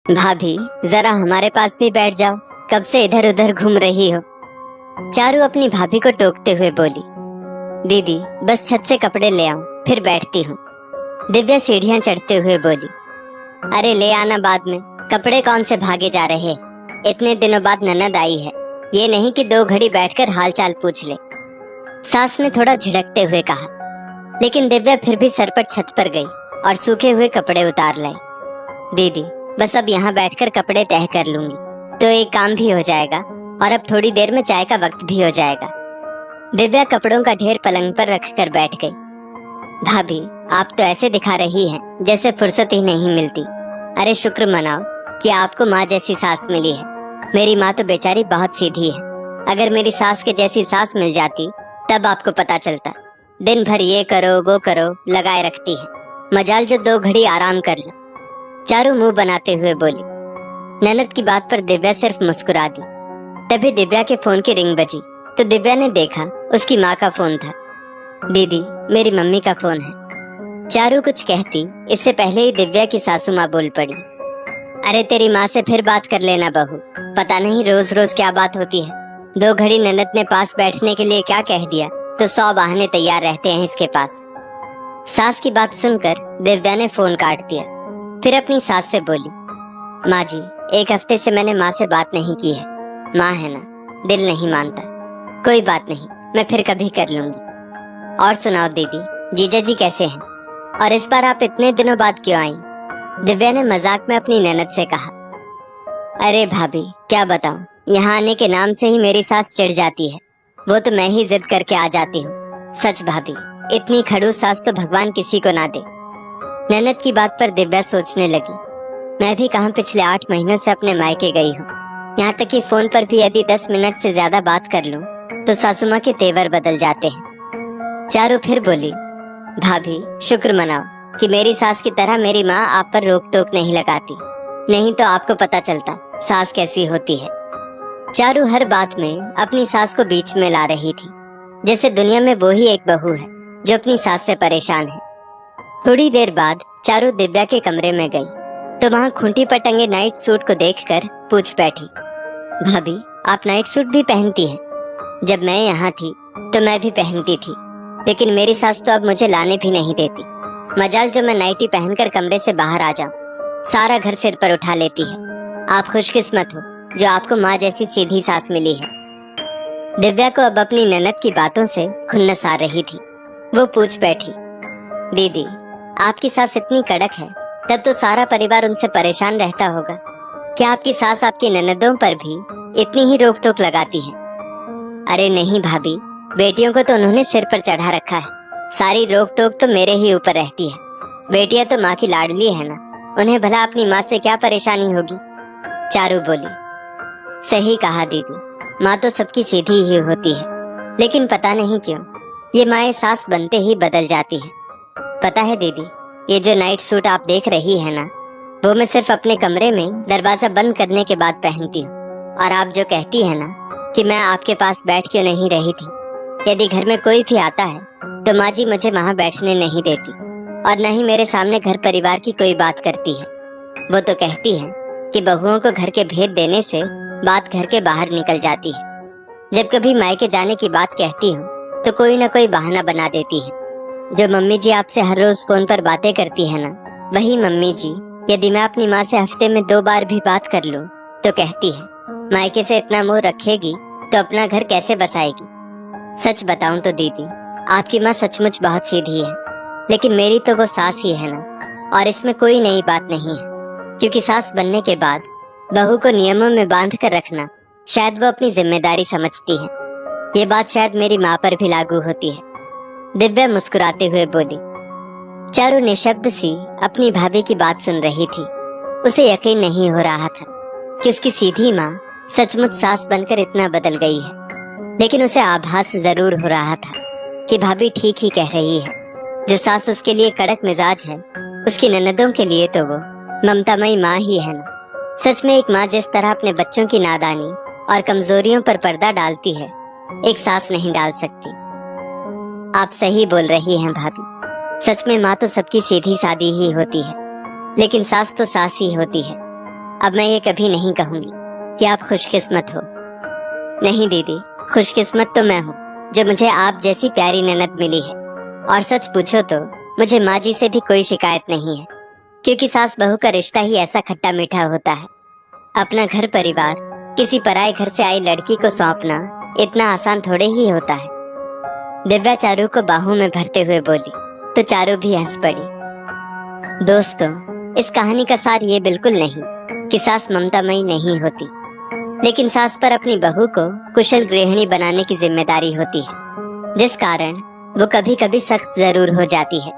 भाभी, जरा हमारे पास भी बैठ जाओ। कब से इधर उधर घूम रही हो? चारू अपनी भाभी को टोकते हुए बोली। दीदी, बस छत से कपड़े ले आओ, फिर बैठती हूँ। दिव्या सीढ़ियाँ चढ़ते हुए बोली। अरे ले आना बाद में, कपड़े कौन से भागे जा रहे हैं? इतने दिनों बाद ननद आई है, ये नहीं कि 2 घड़ी बैठकर हालचाल पूछ ले। सास ने थोड़ा झिड़कते हुए कहा, लेकिन दिव्या फिर भी सरपट छत पर गई और सूखे हुए कपड़े उतार लाई। दीदी, बस अब यहाँ बैठकर कपड़े तह कर लूंगी तो एक काम भी हो जाएगा और अब थोड़ी देर में चाय का वक्त भी हो जाएगा। दिव्या कपड़ों का ढेर पलंग पर रखकर बैठ गई। भाभी, आप तो ऐसे दिखा रही हैं जैसे फुर्सत ही नहीं मिलती। अरे शुक्र मनाओ कि आपको माँ जैसी सास मिली है। मेरी माँ तो बेचारी बहुत सीधी है। अगर मेरी सास के जैसी सास मिल जाती तब आपको पता चलता। दिन भर ये करो वो करो लगाए रखती है। मजाल जो 2 घड़ी आराम कर लो। चारू मुंह बनाते हुए बोली। ननद की बात पर दिव्या सिर्फ मुस्कुरा दी। तभी दिव्या के फोन की रिंग बजी तो दिव्या ने देखा उसकी माँ का फोन था। दीदी, मेरी मम्मी का फोन है। चारू कुछ कहती इससे पहले ही दिव्या की सासू माँ बोल पड़ी। अरे तेरी माँ से फिर बात कर लेना बहू, पता नहीं रोज रोज क्या बात होती है। 2 घड़ी ननद ने पास बैठने के लिए क्या कह दिया तो 100 बहाने तैयार रहते हैं इसके पास। सास की बात सुनकर दिव्या ने फोन काट दिया। फिर अपनी सास से बोली, माँ जी, 1 हफ्ते से मैंने माँ से बात नहीं की है। माँ है ना, दिल नहीं मानता। कोई बात नहीं, मैं फिर कभी कर लूंगी। और सुनाओ दीदी, जीजा जी कैसे हैं? और इस बार आप इतने दिनों बाद क्यों आई? दिव्या ने मजाक में अपनी ननद से कहा। अरे भाभी, क्या बताऊं, यहाँ आने के नाम से ही मेरी सास चिढ़ जाती है। वो तो मैं ही जिद करके आ जाती हूँ। सच भाभी, इतनी खड़ूस सास तो भगवान किसी को ना दे। ननद की बात पर दिव्या सोचने लगी। मैं भी कहाँ पिछले 8 महीनों से अपने मायके गई हूँ। यहाँ तक कि फोन पर भी यदि 10 मिनट से ज्यादा बात कर लूं तो सासू माँ के तेवर बदल जाते हैं। चारू फिर बोली, भाभी शुक्र मनाओ कि मेरी सास की तरह मेरी माँ आप पर रोक टोक नहीं लगाती, नहीं तो आपको पता चलता सास कैसी होती है। चारू हर बात में अपनी सास को बीच में ला रही थी, जैसे दुनिया में वो ही एक बहू है जो अपनी सास से परेशान है। थोड़ी देर बाद चारू दिव्या के कमरे में गई तो वहाँ खूंटी पर टंगे नाइट सूट को देखकर पूछ बैठी, भाभी आप नाइट सूट भी पहनती हैं? जब मैं यहाँ थी तो मैं भी पहनती थी, लेकिन मेरी सास तो अब मुझे लाने भी नहीं देती। मजाल जो मैं नाइटी पहनकर कमरे से बाहर आ जाऊं, सारा घर सिर पर उठा लेती है। आप खुशकिस्मत हो जो आपको माँ जैसी सीधी सास मिली है। दिव्या को अब अपनी ननद की बातों से खुन्नस आ रही थी। वो पूछ बैठी, दीदी आपकी सास इतनी कड़क है तब तो सारा परिवार उनसे परेशान रहता होगा। क्या आपकी सास आपकी ननदों पर भी इतनी ही रोक टोक लगाती है? अरे नहीं भाभी, बेटियों को तो उन्होंने सिर पर चढ़ा रखा है। सारी रोक टोक तो मेरे ही ऊपर रहती है। बेटियां तो माँ की लाडली है ना, उन्हें भला अपनी माँ से क्या परेशानी होगी? चारू बोली। सही कहा दीदी, माँ तो सबकी सीधी ही होती है, लेकिन पता नहीं क्यों ये माँ सास बनते ही बदल जाती है। पता है दीदी, ये जो नाइट सूट आप देख रही है ना, वो मैं सिर्फ अपने कमरे में दरवाजा बंद करने के बाद पहनती हूँ। और आप जो कहती है ना कि मैं आपके पास बैठ क्यों नहीं रही थी, यदि घर में कोई भी आता है तो माँ जी मुझे वहाँ बैठने नहीं देती और न ही मेरे सामने घर परिवार की कोई बात करती है। वो तो कहती है कि बहुओं को घर के भेद देने से बात घर के बाहर निकल जाती है। जब कभी मायके जाने की बात कहती हूँ तो कोई न कोई बहाना बना देती है। जो मम्मी जी आपसे हर रोज फोन पर बातें करती है ना, वही मम्मी जी यदि मैं अपनी माँ से हफ्ते में 2 बार भी बात कर लूं तो कहती है मायके से इतना मोह रखेगी तो अपना घर कैसे बसाएगी। सच बताऊं तो दीदी, आपकी माँ सचमुच बहुत सीधी है, लेकिन मेरी तो वो सास ही है ना। और इसमें कोई नई बात नहीं है, क्योंकि सास बनने के बाद बहू को नियमों में बांध कर रखना शायद वो अपनी जिम्मेदारी समझती है। ये बात शायद मेरी माँ पर भी लागू होती है। दिव्या मुस्कुराते हुए बोली। चारू निशब्द सी अपनी भाभी की बात सुन रही थी। उसे यकीन नहीं हो रहा था कि उसकी सीधी माँ सचमुच सास बनकर इतना बदल गई है, लेकिन उसे आभास जरूर हो रहा था कि भाभी ठीक ही कह रही है। जो सास उसके लिए कड़क मिजाज है, उसकी ननदों के लिए तो वो ममतामयी माँ ही है ना। सच में एक माँ जिस तरह अपने बच्चों की नादानी और कमजोरियों पर पर्दा डालती है, एक सास नहीं डाल सकती। आप सही बोल रही हैं भाभी, सच में माँ तो सबकी सीधी सादी ही होती है, लेकिन सास तो सास ही होती है। अब मैं ये कभी नहीं कहूंगी कि आप खुशकिस्मत हो। नहीं दीदी, खुशकिस्मत तो मैं हूँ जो मुझे आप जैसी प्यारी ननद मिली है। और सच पूछो तो मुझे माँ जी से भी कोई शिकायत नहीं है, क्योंकि सास बहू का रिश्ता ही ऐसा खट्टा मीठा होता है। अपना घर परिवार किसी पराये घर से आई लड़की को सौंपना इतना आसान थोड़े ही होता है। दिव्या चारू को बाहों में भरते हुए बोली तो चारू भी हंस पड़ी। दोस्तों, इस कहानी का सार ये बिल्कुल नहीं कि सास ममतामयी नहीं होती, लेकिन सास पर अपनी बहू को कुशल गृहिणी बनाने की जिम्मेदारी होती है, जिस कारण वो कभी कभी सख्त जरूर हो जाती है।